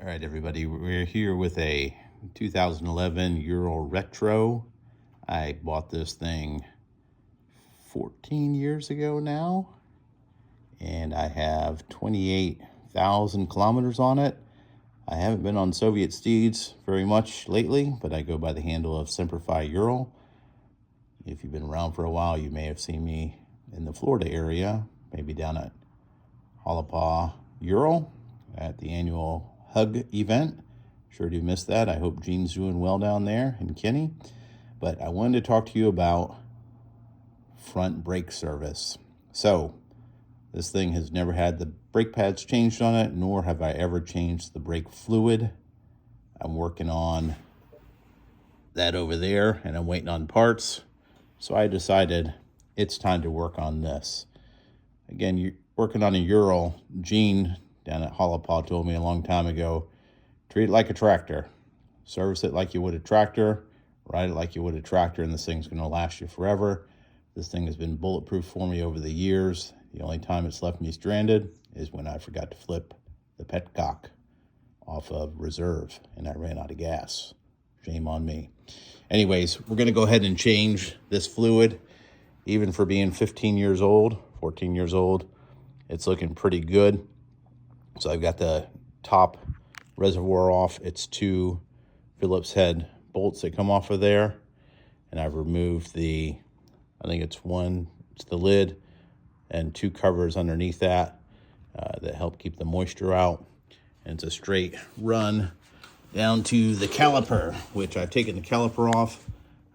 All right, everybody, we're here with a 2011 Ural Retro. I bought this thing 14 years ago now, and I have 28,000 kilometers on it. I haven't been on Soviet steeds very much lately, but I go by the handle of Simplify Ural. If you've been around for a while, you may have seen me in the Florida area, maybe down at Halapaw Ural at the annual Hug event. Sure do miss that. I hope Gene's doing well down there and Kenny. But I wanted to talk to you about front brake service. So this thing has never had the brake pads changed on it, nor have I ever changed the brake fluid. I'm working on that over there, and I'm waiting on parts. So I decided it's time to work on this. Again, you're working on a Ural. Gene down at Halapaw told me a long time ago, treat it like a tractor. Service it like you would a tractor, ride it like you would a tractor, and this thing's gonna last you forever. This thing has been bulletproof for me over the years. The only time it's left me stranded is when I forgot to flip the petcock off of reserve and I ran out of gas. Shame on me. Anyways, we're gonna go ahead and change this fluid. Even for being 15 years old, 14 years old, it's looking pretty good. So I've got the top reservoir off. It's 2 Phillips head bolts that come off of there. And I've removed the, I think it's the lid and 2 covers underneath that that help keep the moisture out. And it's a straight run down to the caliper, which I've taken the caliper off.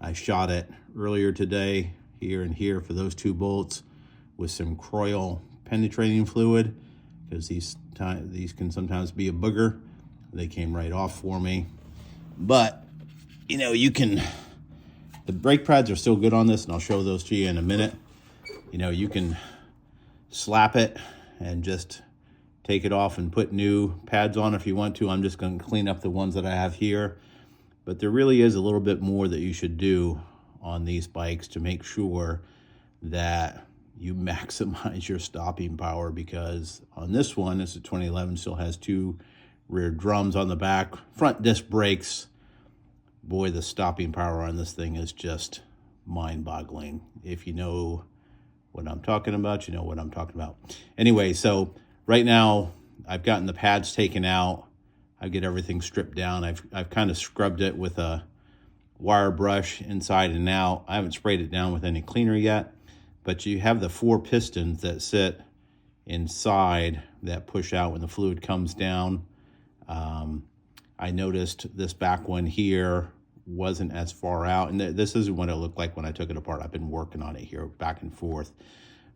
I shot it earlier today, here and here, for those 2 bolts with some Croyle penetrating fluid, because these can sometimes be a booger. They came right off for me. But, you know, the brake pads are still good on this, and I'll show those to you in a minute. You know, you can slap it and just take it off and put new pads on if you want to. I'm just going to clean up the ones that I have here. But there really is a little bit more that you should do on these bikes to make sure that you maximize your stopping power, because on this one, it's a 2011, still has 2 rear drums on the back, front disc brakes. Boy, the stopping power on this thing is just mind-boggling. If you know what I'm talking about, you know what I'm talking about. Anyway, so right now I've gotten the pads taken out. I get everything stripped down. I've kind of scrubbed it with a wire brush inside and out. I haven't sprayed it down with any cleaner yet, but you have the 4 pistons that sit inside that push out when the fluid comes down. I noticed this back one here wasn't as far out, and this isn't what it looked like when I took it apart. I've been working on it here back and forth,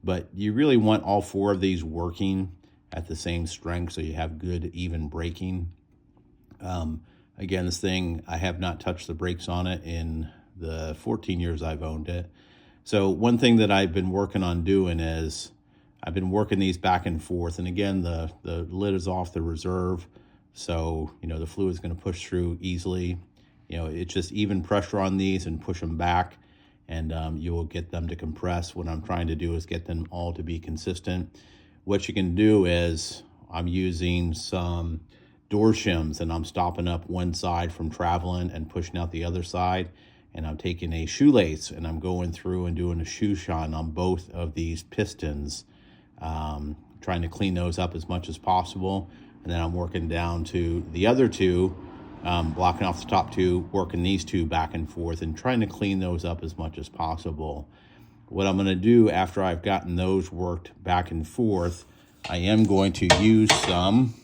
but you really want all 4 of these working at the same strength so you have good even braking. Again, this thing, I have not touched the brakes on it in the 14 years I've owned it. So one thing that I've been working on doing is I've been working these back and forth. And again, the lid is off the reserve. So, you know, the fluid's going to push through easily. You know, it's just even pressure on these and push them back, and you will get them to compress. What I'm trying to do is get them all to be consistent. What you can do is I'm using some door shims, and I'm stopping up one side from traveling and pushing out the other side. And I'm taking a shoelace and I'm going through and doing a shoe shine on both of these pistons, trying to clean those up as much as possible. And then I'm working down to the other 2, blocking off the top 2, working these 2 back and forth and trying to clean those up as much as possible. What I'm going to do after I've gotten those worked back and forth, I am going to use some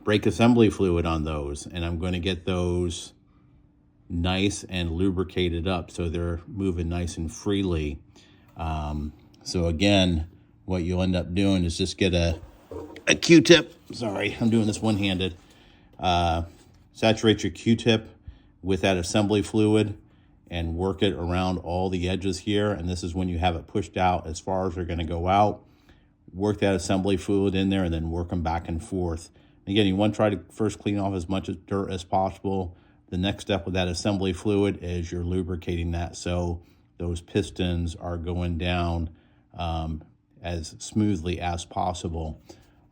brake assembly fluid on those, and I'm going to get those nice and lubricated up so they're moving nice and freely. So again, what you'll end up doing is just get a Q-tip. Sorry, I'm doing this one-handed. Saturate your Q-tip with that assembly fluid and work it around all the edges here. And this is when you have it pushed out as far as they're going to go out. Work that assembly fluid in there and then work them back and forth. Again, you want to try to first clean off as much dirt as possible. The next step with that assembly fluid is you're lubricating that so those pistons are going down as smoothly as possible.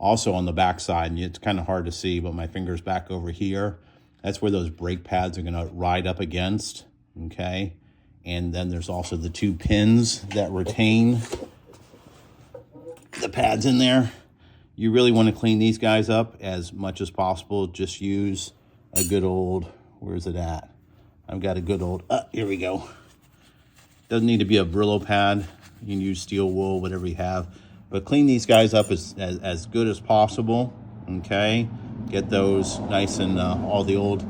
Also on the back side, and it's kind of hard to see, but my finger's back over here. That's where those brake pads are going to ride up against, okay? And then there's also the 2 pins that retain the pads in there. You really want to clean these guys up as much as possible. Just use a good old, where's it at? I've got a good old, here we go. Doesn't need to be a Brillo pad. You can use steel wool, whatever you have. But clean these guys up as good as possible, okay? Get those nice and all the old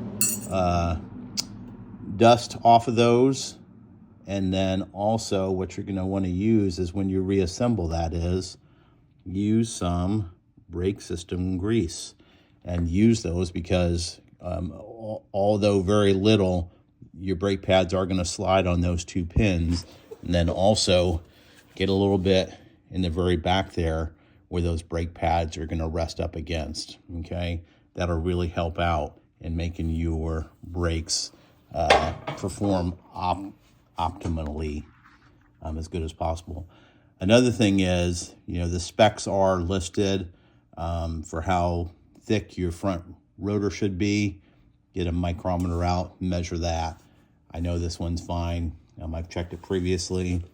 dust off of those. And then also what you're gonna wanna use is when you reassemble that is, use some brake system grease. And use those because although very little, your brake pads are gonna slide on those 2 pins. And then also get a little bit in the very back there where those brake pads are gonna rest up against, okay? That'll really help out in making your brakes perform optimally as good as possible. Another thing is, you know, the specs are listed for how thick your front rotor should be. Get a micrometer out, measure that. I know this one's fine. I've checked it previously.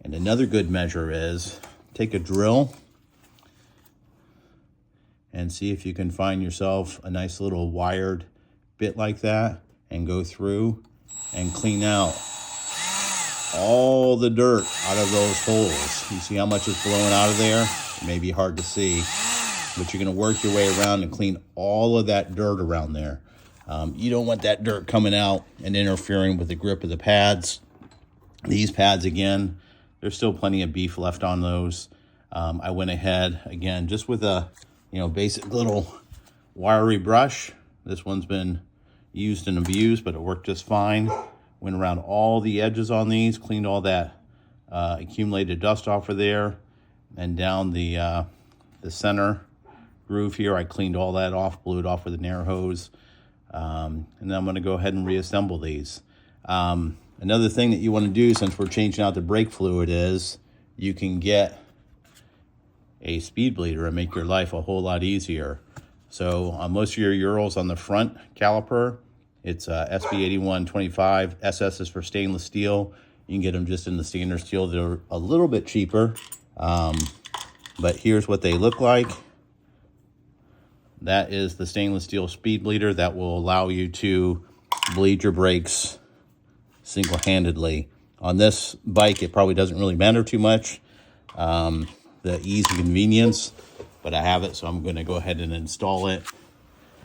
And another good measure is take a drill and see if you can find yourself a nice little wired bit like that and go through and clean out all the dirt out of those holes. You see how much is blowing out of there? It may be hard to see, but you're gonna work your way around and clean all of that dirt around there. You don't want that dirt coming out and interfering with the grip of the pads. These pads, again, there's still plenty of beef left on those. I went ahead, again, just with a basic little wiry brush. This one's been used and abused, but it worked just fine. Went around all the edges on these, cleaned all that accumulated dust off of there, and down the center groove here, I cleaned all that off, blew it off with an air hose. And then I'm going to go ahead and reassemble these. Another thing that you want to do, since we're changing out the brake fluid, is you can get a speed bleeder and make your life a whole lot easier. So on most of your Urals on the front caliper, it's SB8125. SS is for stainless steel. You can get them just in the standard steel. They're a little bit cheaper, but here's what they look like. That is the stainless steel speed bleeder that will allow you to bleed your brakes single-handedly. On this bike, it probably doesn't really matter too much, the ease and convenience, but I have it, so I'm going to go ahead and install it.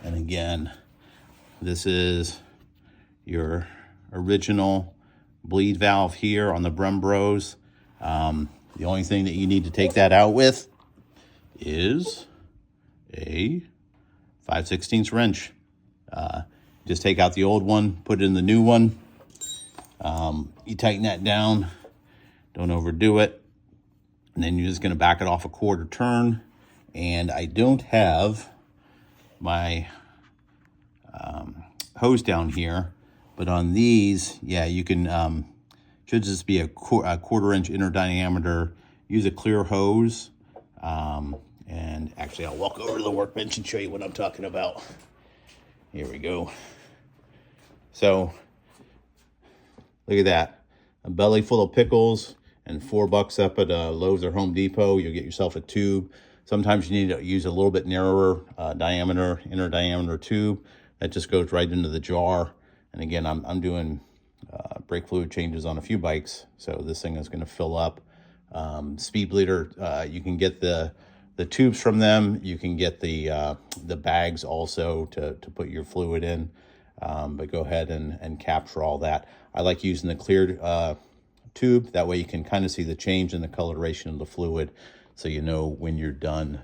And again, this is your original bleed valve here on the Brembros. The only thing that you need to take that out with is a 5/16 wrench. Just take out the old one, put it in the new one. You tighten that down, don't overdo it. And then you're just gonna back it off a quarter turn. And I don't have my hose down here, but on these, yeah, you can, should just be a quarter-inch inner diameter. Use a clear hose. And actually, I'll walk over to the workbench and show you what I'm talking about. Here we go. So, look at that. A belly full of pickles and $4 up at Lowe's or Home Depot. You'll get yourself a tube. Sometimes you need to use a little bit narrower diameter, inner diameter tube. That just goes right into the jar. And again, I'm doing brake fluid changes on a few bikes, so this thing is going to fill up. Speed bleeder, you can get the tubes from them. You can get the bags also to put your fluid in, but go ahead and capture all that. I like using the clear tube. That way you can kind of see the change in the coloration of the fluid, so you know when you're done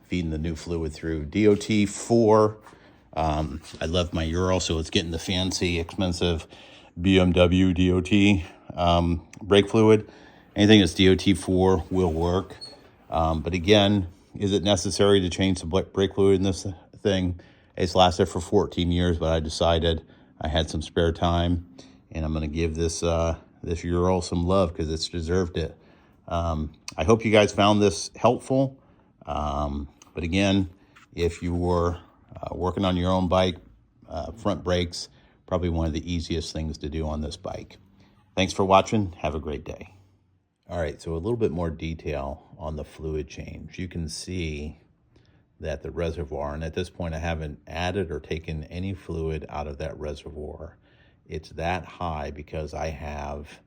feeding the new fluid through. DOT 4. I love my Ural, so it's getting the fancy, expensive BMW DOT brake fluid. Anything that's DOT 4 will work. But again, is it necessary to change the brake fluid in this thing? It's lasted for 14 years, but I decided I had some spare time, and I'm going to give this this Ural some love because it's deserved it. I hope you guys found this helpful. But again, if you were working on your own bike, front brakes, probably one of the easiest things to do on this bike. Thanks for watching. Have a great day. All right, so a little bit more detail on the fluid change. You can see that the reservoir, and at this point I haven't added or taken any fluid out of that reservoir. It's that high because I have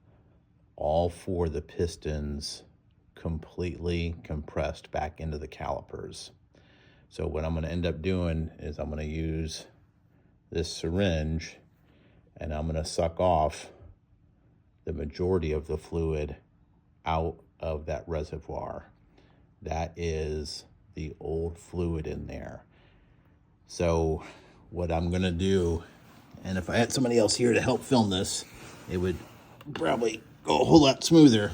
all four of the pistons completely compressed back into the calipers. So what I'm going to end up doing is I'm going to use this syringe and I'm going to suck off the majority of the fluid out of that reservoir. That is the old fluid in there. So what I'm going to do, and if I had somebody else here to help film this, it would probably go a whole lot smoother.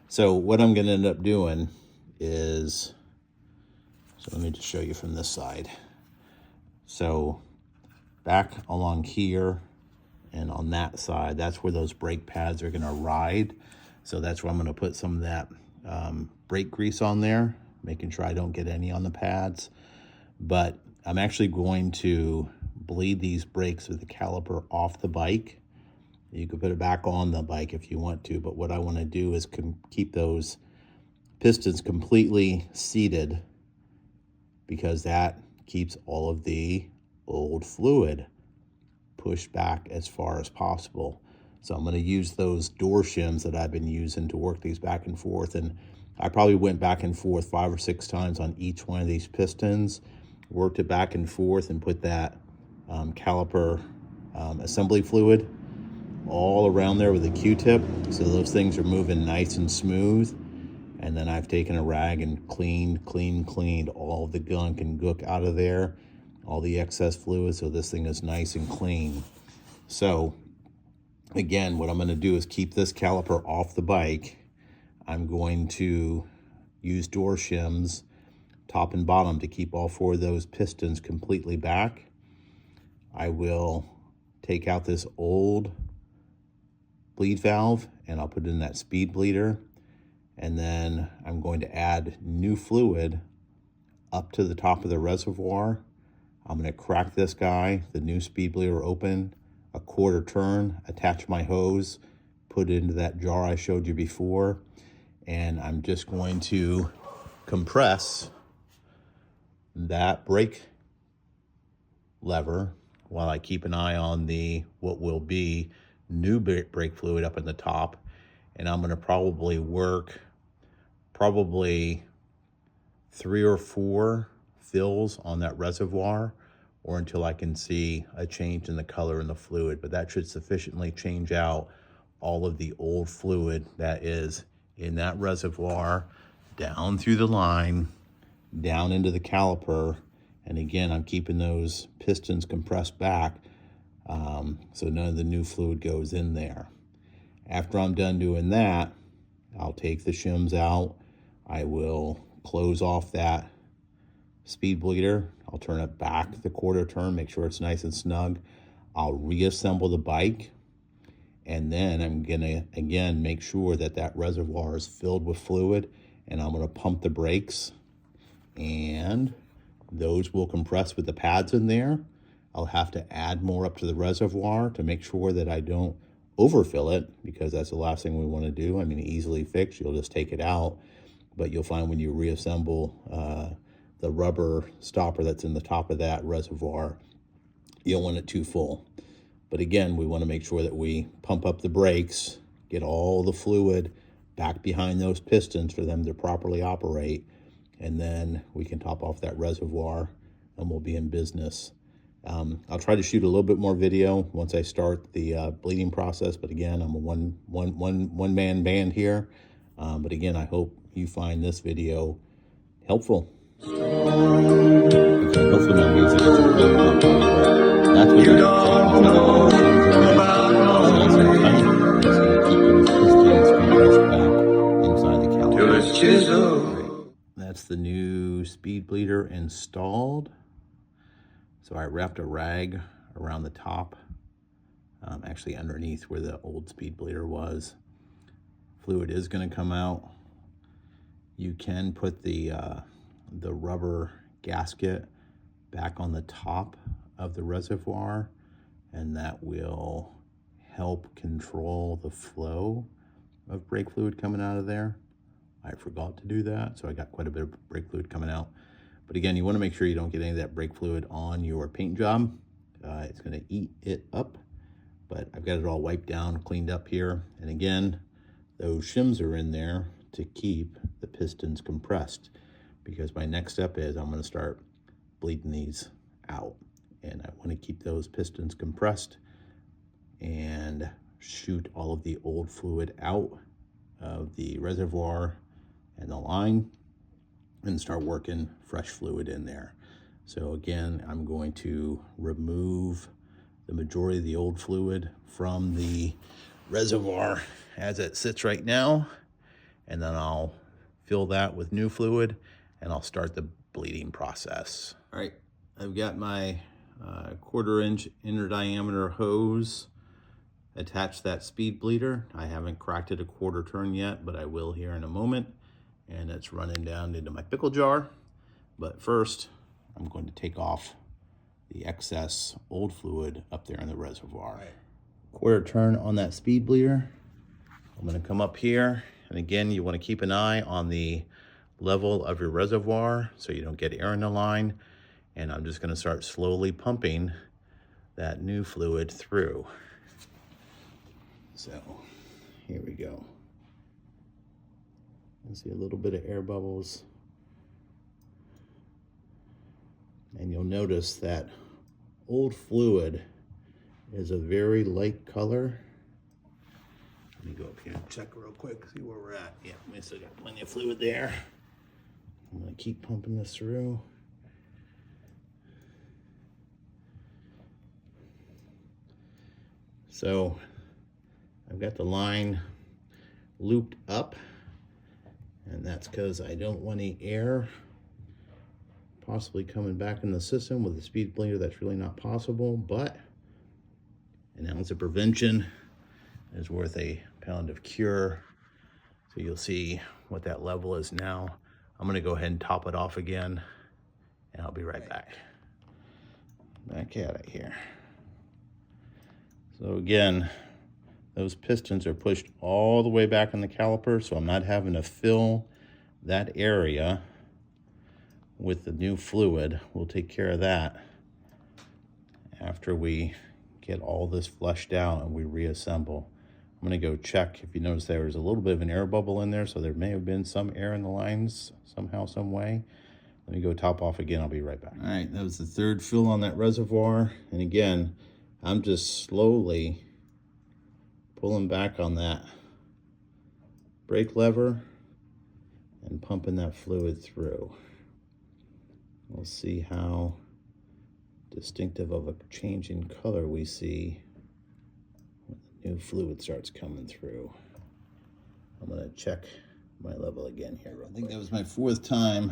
So what I'm going to end up doing is, so let me just show you from this side. So back along here and on that side, that's where those brake pads are going to ride. So that's where I'm going to put some of that brake grease on there, making sure I don't get any on the pads. But I'm actually going to bleed these brakes with the caliper off the bike. You can put it back on the bike if you want to, but what I want to do is keep those pistons completely seated, because that keeps all of the old fluid pushed back as far as possible. So I'm going to use those door shims that I've been using to work these back and forth, and I probably went back and forth 5 or 6 times on each one of these pistons, worked it back and forth, and put that caliper assembly fluid all around there with a Q-tip, so those things are moving nice and smooth. And then I've taken a rag and cleaned all the gunk and gook out of there, all the excess fluid, so this thing is nice and clean. So again, what I'm going to do is keep this caliper off the bike. I'm going to use door shims top and bottom to keep all 4 of those pistons completely back. I will take out this old bleed valve and I'll put in that speed bleeder, and then I'm going to add new fluid up to the top of the reservoir. I'm going to crack this guy, the new speed bleeder, open, a 1/4 turn, attach my hose, put it into that jar I showed you before, and I'm just going to compress that brake lever while I keep an eye on the what will be new brake fluid up in the top. And I'm going to probably work 3 or 4 fills on that reservoir, or until I can see a change in the color in the fluid. But that should sufficiently change out all of the old fluid that is in that reservoir, down through the line, down into the caliper. And again, I'm keeping those pistons compressed back, so none of the new fluid goes in there. After I'm done doing that, I'll take the shims out. I will close off that speed bleeder. I'll turn it back the 1/4 turn, make sure it's nice and snug. I'll reassemble the bike, and then I'm gonna again make sure that that reservoir is filled with fluid, and I'm gonna pump the brakes, and those will compress with the pads in there. I'll have to add more up to the reservoir to make sure that I don't overfill it, because that's the last thing we want to do. I mean, easily fixed, you'll just take it out, but you'll find when you reassemble the rubber stopper that's in the top of that reservoir, you don't want it too full. But again, we want to make sure that we pump up the brakes, get all the fluid back behind those pistons for them to properly operate, and then we can top off that reservoir and we'll be in business. I'll try to shoot a little bit more video once I start the bleeding process, but again, I'm a one-man band here. But again, I hope you find this video helpful. Okay, hopefully my music isn't playing up anywhere. That's what you don't know about nice and tight. It's going to keep those pistons compressed back inside the caliper. That's the new speed bleeder installed. So I wrapped a rag around the top, actually underneath where the old speed bleeder was. Fluid is going to come out. You can put the the rubber gasket back on the top of the reservoir, and that will help control the flow of brake fluid coming out of there. I forgot to do that, so I got quite a bit of brake fluid coming out. But again, you want to make sure you don't get any of that brake fluid on your paint job. It's going to eat it up, but I've got it all wiped down, cleaned up here. And again, those shims are in there to keep the pistons compressed, because my next step is I'm going to start bleeding these out. And I want to keep those pistons compressed and shoot all of the old fluid out of the reservoir and the line and start working fresh fluid in there. So again, I'm going to remove the majority of the old fluid from the reservoir as it sits right now, and then I'll fill that with new fluid and I'll start the bleeding process. All right, I've got my 1/4 inch inner diameter hose attached to that speed bleeder. I haven't cracked it a 1/4 turn yet, but I will here in a moment. And it's running down into my pickle jar. But first, I'm going to take off the excess old fluid up there in the reservoir. Right. 1/4 turn on that speed bleeder. I'm going to come up here, and again, you want to keep an eye on the level of your reservoir so you don't get air in the line. And I'm just going to start slowly pumping that new fluid through. So here we go. You see a little bit of air bubbles. And you'll notice that old fluid is a very light color. Let me go up here and check real quick, see where we're at. Yeah, we still got plenty of fluid there. I'm gonna keep pumping this through. So I've got the line looped up, and that's because I don't want any air possibly coming back in the system. With the speed bleeder, that's really not possible, but an ounce of prevention is worth a pound of cure. So you'll see what that level is now. I'm gonna go ahead and top it off again, and I'll be right back. Back at it here. So again, those pistons are pushed all the way back in the caliper, so I'm not having to fill that area with the new fluid. We'll take care of that after we get all this flushed out and we reassemble. I'm gonna go check. If you notice, there was a little bit of an air bubble in there, so there may have been some air in the lines somehow, some way. Let me go top off again, I'll be right back. All right, that was the 3rd fill on that reservoir. And again, I'm just slowly pulling back on that brake lever and pumping that fluid through. We'll see how distinctive of a change in color we see when the new fluid starts coming through. I'm gonna check my level again here real quick. I think that was my 4th time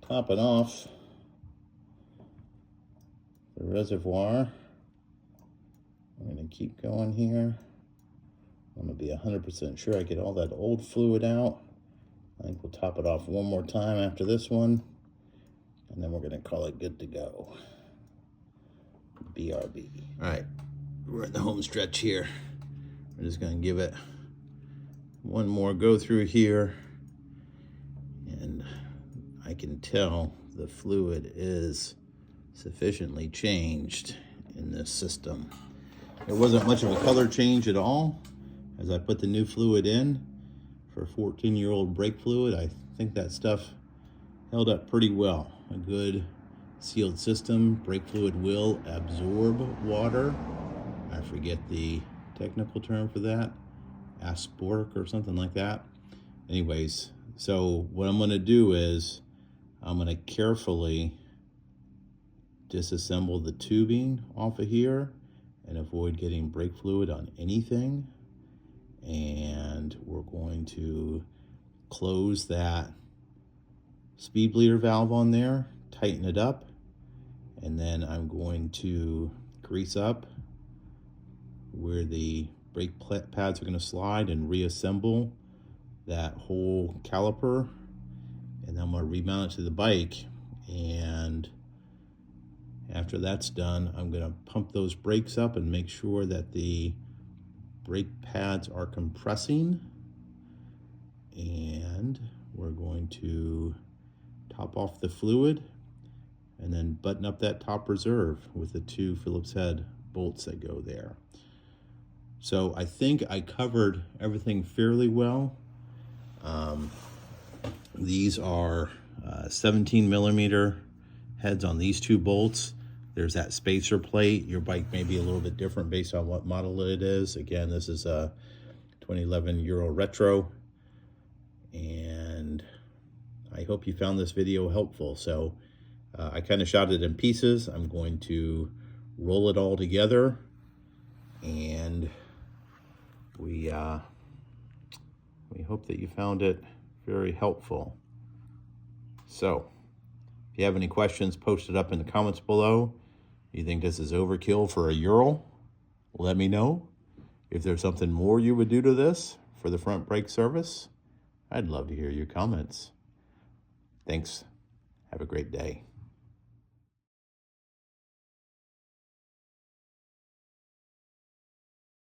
topping off the reservoir. I'm gonna keep going here. I'm gonna be 100% sure I get all that old fluid out. I think we'll top it off one more time after this one, and then we're gonna call it good to go. BRB. All right, we're at the home stretch here. We're just gonna give it one more go through here, and I can tell the fluid is sufficiently changed in this system. There wasn't much of a color change at all as I put the new fluid in. For 14-year-old brake fluid, I think that stuff held up pretty well. A good sealed system. Brake fluid will absorb water. I forget the technical term for that. Asporic or something like that. Anyways, so what I'm gonna do is I'm gonna carefully disassemble the tubing off of here and avoid getting brake fluid on anything. And we're going to close that speed bleeder valve on there, tighten it up, and then I'm going to grease up where the brake pads are going to slide and reassemble that whole caliper. and I'm going to remount it to the bike. And after that's done, I'm going to pump those brakes up and make sure that the brake pads are compressing. And we're going to top off the fluid and then button up that top reserve with the 2 Phillips head bolts that go there. So I think I covered everything fairly well. These are 17 millimeter heads on these 2 bolts. There's that spacer plate. Your bike may be a little bit different based on what model it is. Again, this is a 2011 Ural Retro. And I hope you found this video helpful. So I kind of shot it in pieces. I'm going to roll it all together, and we hope that you found it very helpful. So if you have any questions, post it up in the comments below. You think this is overkill for a Ural? Let me know. If there's something more you would do to this for the front brake service, I'd love to hear your comments. Thanks. Have a great day.